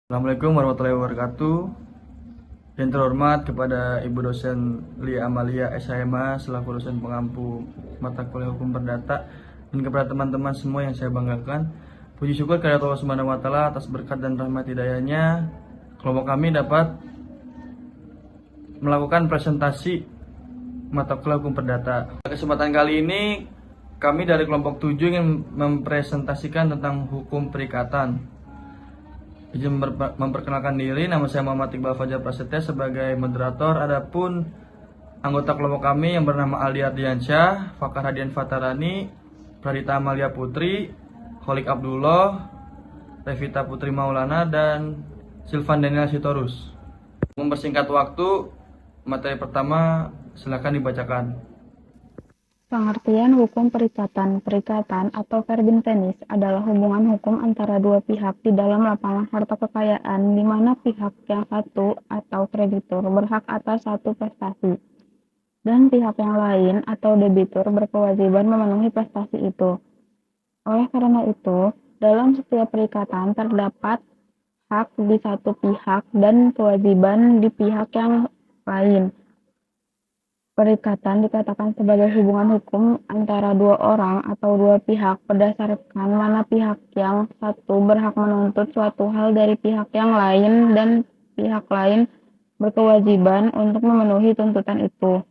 Assalamualaikum warahmatullahi wabarakatuh. Yang terhormat kepada Ibu dosen Lia Amalia SHMA selaku dosen pengampu mata kuliah hukum perdata, dan kepada teman-teman semua yang saya banggakan. Puji syukur kepada Allah Subhanahu wa taala atas berkat dan rahmat hidayahnya, kelompok kami dapat melakukan presentasi mata kuliah hukum perdata. Kesempatan kali ini kami dari kelompok 7 ingin mempresentasikan tentang hukum perikatan. Izin memperkenalkan diri, nama saya Muhammad Iqbal Fajar Prasetya sebagai moderator. Adapun anggota kelompok kami yang bernama Aldi Ardiansyah, Fakar Hadian Fatarani, Pradita Amalia Putri, Kholik Abdullah, Revita Putri Maulana, dan Silvan Daniel Sitorus. Mempersingkat waktu, materi pertama silakan dibacakan. Pengertian hukum perikatan. Perikatan atau verbum tennis adalah hubungan hukum antara dua pihak di dalam lapangan harta kekayaan di mana pihak yang satu atau kreditur berhak atas satu prestasi dan pihak yang lain atau debitur berkewajiban memenuhi prestasi itu. Oleh karena itu, dalam setiap perikatan terdapat hak di satu pihak dan kewajiban di pihak yang lain. Perikatan dikatakan sebagai hubungan hukum antara dua orang atau dua pihak berdasarkan mana pihak yang satu berhak menuntut suatu hal dari pihak yang lain dan pihak lain berkewajiban untuk memenuhi tuntutan itu.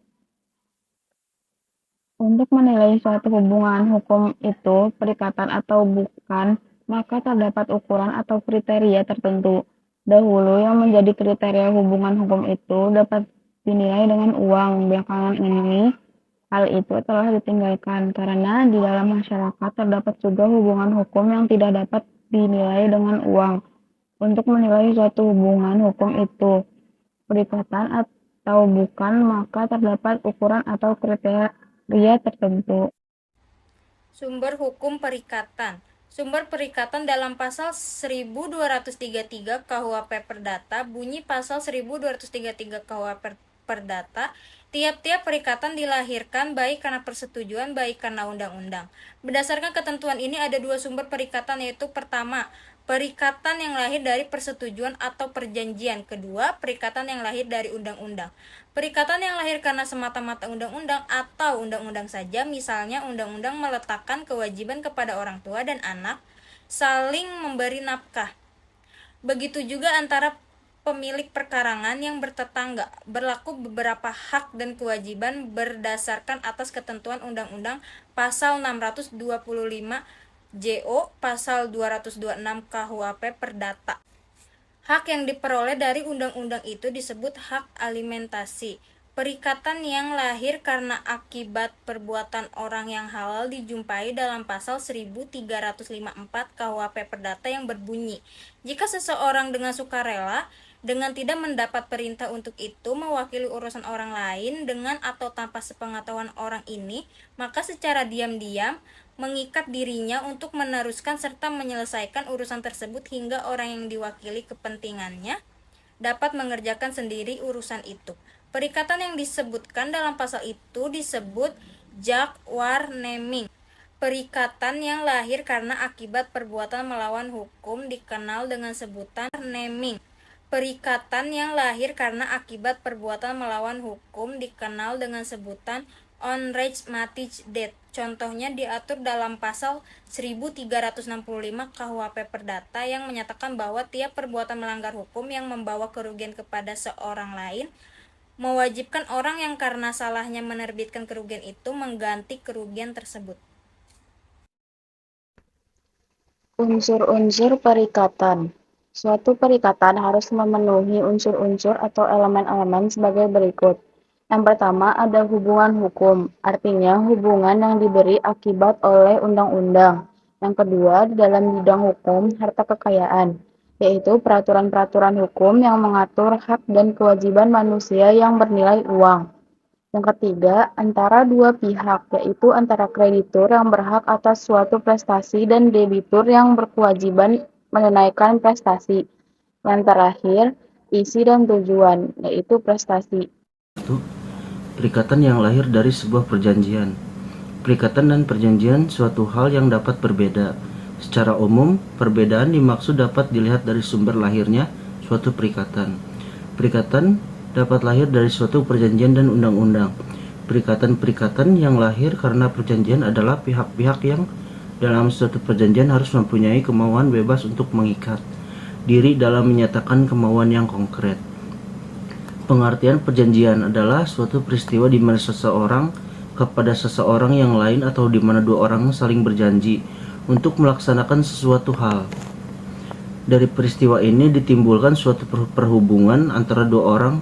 Untuk menilai suatu hubungan hukum itu perikatan atau bukan, maka terdapat ukuran atau kriteria tertentu. Dahulu yang menjadi kriteria hubungan hukum itu dapat dinilai dengan uang. Belakangan ini, hal itu telah ditinggalkan karena di dalam masyarakat terdapat juga hubungan hukum yang tidak dapat dinilai dengan uang. Untuk menilai suatu hubungan hukum itu perikatan atau bukan, maka terdapat ukuran atau kriteria tertentu. Sumber hukum perikatan. Sumber perikatan dalam pasal 1233 KUHP Perdata bunyi pasal 1233 KUHP Perdata, tiap-tiap perikatan dilahirkan baik karena persetujuan baik karena undang-undang. Berdasarkan ketentuan ini ada dua sumber perikatan, yaitu pertama, perikatan yang lahir dari persetujuan atau perjanjian. Kedua, perikatan yang lahir dari undang-undang. Perikatan yang lahir karena semata-mata undang-undang atau undang-undang saja, misalnya undang-undang meletakkan kewajiban kepada orang tua dan anak saling memberi nafkah. Begitu juga antara pemilik perkarangan yang bertetangga, berlaku beberapa hak dan kewajiban berdasarkan atas ketentuan undang-undang pasal 625 JO, pasal 226 KUHP Perdata. Hak yang diperoleh dari undang-undang itu disebut hak alimentasi. Perikatan yang lahir karena akibat perbuatan orang yang halal dijumpai dalam pasal 1354 KUHP Perdata yang berbunyi, jika seseorang dengan sukarela dengan tidak mendapat perintah untuk itu mewakili urusan orang lain dengan atau tanpa sepengetahuan orang ini, maka secara diam-diam mengikat dirinya untuk meneruskan serta menyelesaikan urusan tersebut hingga orang yang diwakili kepentingannya dapat mengerjakan sendiri urusan itu. Perikatan yang disebutkan dalam pasal itu disebut jakwarneming. Perikatan yang lahir karena akibat perbuatan melawan hukum dikenal dengan sebutan neming. Perikatan yang lahir karena akibat perbuatan melawan hukum dikenal dengan sebutan onrechtmatig det. Contohnya diatur dalam pasal 1365 KUHP Perdata yang menyatakan bahwa tiap perbuatan melanggar hukum yang membawa kerugian kepada seorang lain mewajibkan orang yang karena salahnya menerbitkan kerugian itu mengganti kerugian tersebut. Unsur-unsur perikatan. Suatu perikatan harus memenuhi unsur-unsur atau elemen-elemen sebagai berikut. Yang pertama ada hubungan hukum, artinya hubungan yang diberi akibat oleh undang-undang. Yang kedua, di dalam bidang hukum harta kekayaan, yaitu peraturan-peraturan hukum yang mengatur hak dan kewajiban manusia yang bernilai uang. Yang ketiga, antara dua pihak, yaitu antara kreditur yang berhak atas suatu prestasi dan debitur yang berkewajiban menunaikan prestasi. Yang terakhir, isi dan tujuan, yaitu prestasi. Perikatan yang lahir dari sebuah perjanjian. Perikatan dan perjanjian suatu hal yang dapat berbeda. Secara umum, perbedaan dimaksud dapat dilihat dari sumber lahirnya suatu perikatan. Perikatan dapat lahir dari suatu perjanjian dan undang-undang. Perikatan-perikatan yang lahir karena perjanjian adalah pihak-pihak yang dalam suatu perjanjian harus mempunyai kemauan bebas untuk mengikat diri dalam menyatakan kemauan yang konkret. Pengertian perjanjian adalah suatu peristiwa di mana seseorang kepada seseorang yang lain atau di mana dua orang saling berjanji untuk melaksanakan sesuatu hal. Dari peristiwa ini ditimbulkan suatu perhubungan antara dua orang,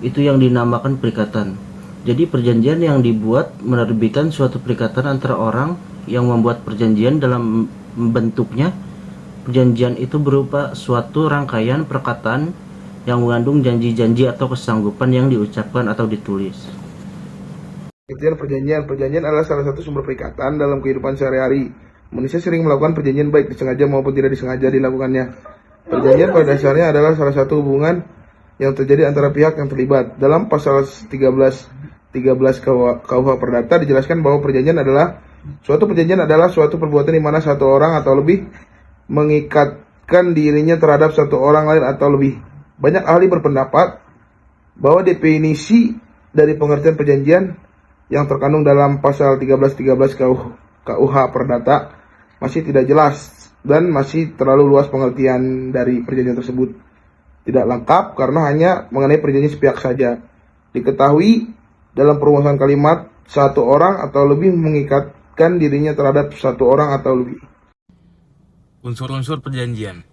itu yang dinamakan perikatan. Jadi perjanjian yang dibuat menerbitkan suatu perikatan antara orang yang membuat perjanjian. Dalam bentuknya, perjanjian itu berupa suatu rangkaian perkataan yang mengandung janji-janji atau kesanggupan yang diucapkan atau ditulis. Perjanjian adalah salah satu sumber perikatan dalam kehidupan sehari-hari. Manusia sering melakukan perjanjian baik disengaja maupun tidak disengaja dilakukannya. Perjanjian pada dasarnya adalah salah satu hubungan yang terjadi antara pihak yang terlibat. Dalam pasal 13 KUH Perdata dijelaskan bahwa perjanjian adalah suatu perbuatan di mana satu orang atau lebih mengikatkan dirinya terhadap satu orang lain atau lebih. Banyak ahli berpendapat bahwa definisi dari pengertian perjanjian yang terkandung dalam pasal 13 KUH Perdata masih tidak jelas dan masih terlalu luas pengertian dari perjanjian tersebut. Tidak lengkap karena hanya mengenai perjanjian sepihak saja. Diketahui dalam perumusan kalimat satu orang atau lebih mengikatkan dirinya terhadap satu orang atau lebih. Unsur-unsur perjanjian.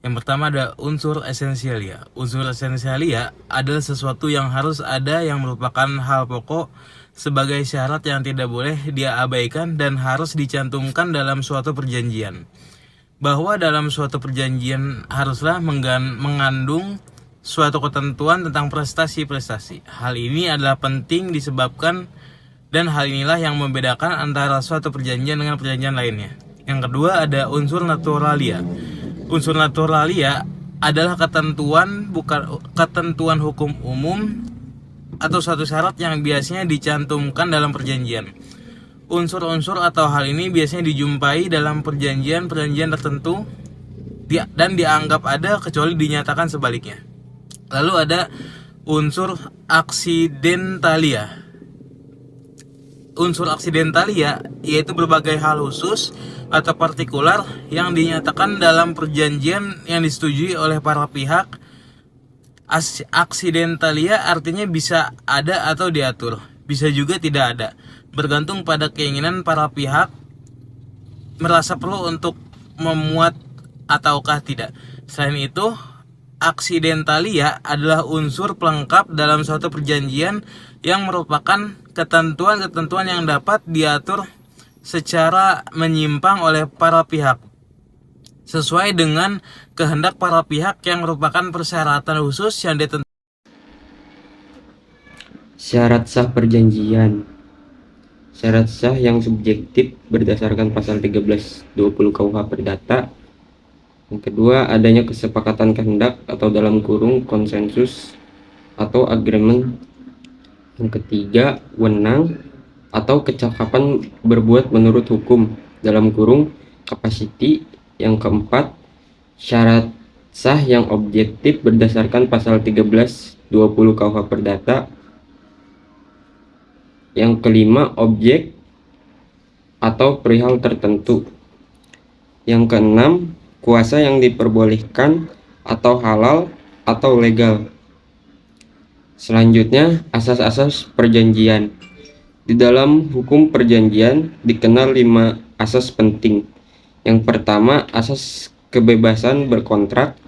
Yang pertama ada unsur esensialia. Unsur esensialia adalah sesuatu yang harus ada yang merupakan hal pokok sebagai syarat yang tidak boleh dia abaikan dan harus dicantumkan dalam suatu perjanjian. Bahwa dalam suatu perjanjian haruslah mengandung suatu ketentuan tentang prestasi-prestasi. Hal ini adalah penting disebabkan dan hal inilah yang membedakan antara suatu perjanjian dengan perjanjian lainnya. Yang kedua ada unsur naturalia. Unsur naturalia adalah ketentuan hukum umum atau suatu syarat yang biasanya dicantumkan dalam perjanjian. Unsur-unsur atau hal ini biasanya dijumpai dalam perjanjian tertentu dan dianggap ada kecuali dinyatakan sebaliknya. Lalu ada unsur aksidentalia. Unsur aksidentalia yaitu berbagai hal khusus atau partikular yang dinyatakan dalam perjanjian yang disetujui oleh para pihak. Aksidentalia artinya bisa ada atau diatur, bisa juga tidak ada, bergantung pada keinginan para pihak merasa perlu untuk memuat ataukah tidak. Selain itu, aksidentalia adalah unsur pelengkap dalam suatu perjanjian yang merupakan ketentuan-ketentuan yang dapat diatur secara menyimpang oleh para pihak sesuai dengan kehendak para pihak yang merupakan persyaratan khusus yang ditentukan. Syarat sah perjanjian. Syarat sah yang subjektif berdasarkan pasal 1320 KUH Perdata. Yang kedua, adanya kesepakatan kehendak atau dalam kurung konsensus atau agreement. Yang ketiga, wenang atau kecakapan berbuat menurut hukum dalam kurung capacity. Yang keempat, syarat sah yang objektif berdasarkan pasal 1320 KUH Perdata. Yang kelima, objek atau perihal tertentu. Yang keenam, kuasa yang diperbolehkan atau halal atau legal. Selanjutnya, asas-asas perjanjian. Di dalam hukum perjanjian dikenal 5 asas penting. Yang pertama, asas kebebasan berkontrak.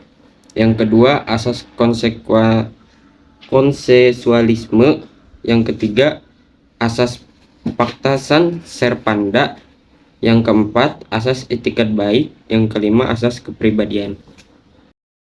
Yang kedua, asas konsensualisme. Yang ketiga, asas paktasan serpanda. Yang keempat, asas etikat baik. Yang kelima, asas kepribadian.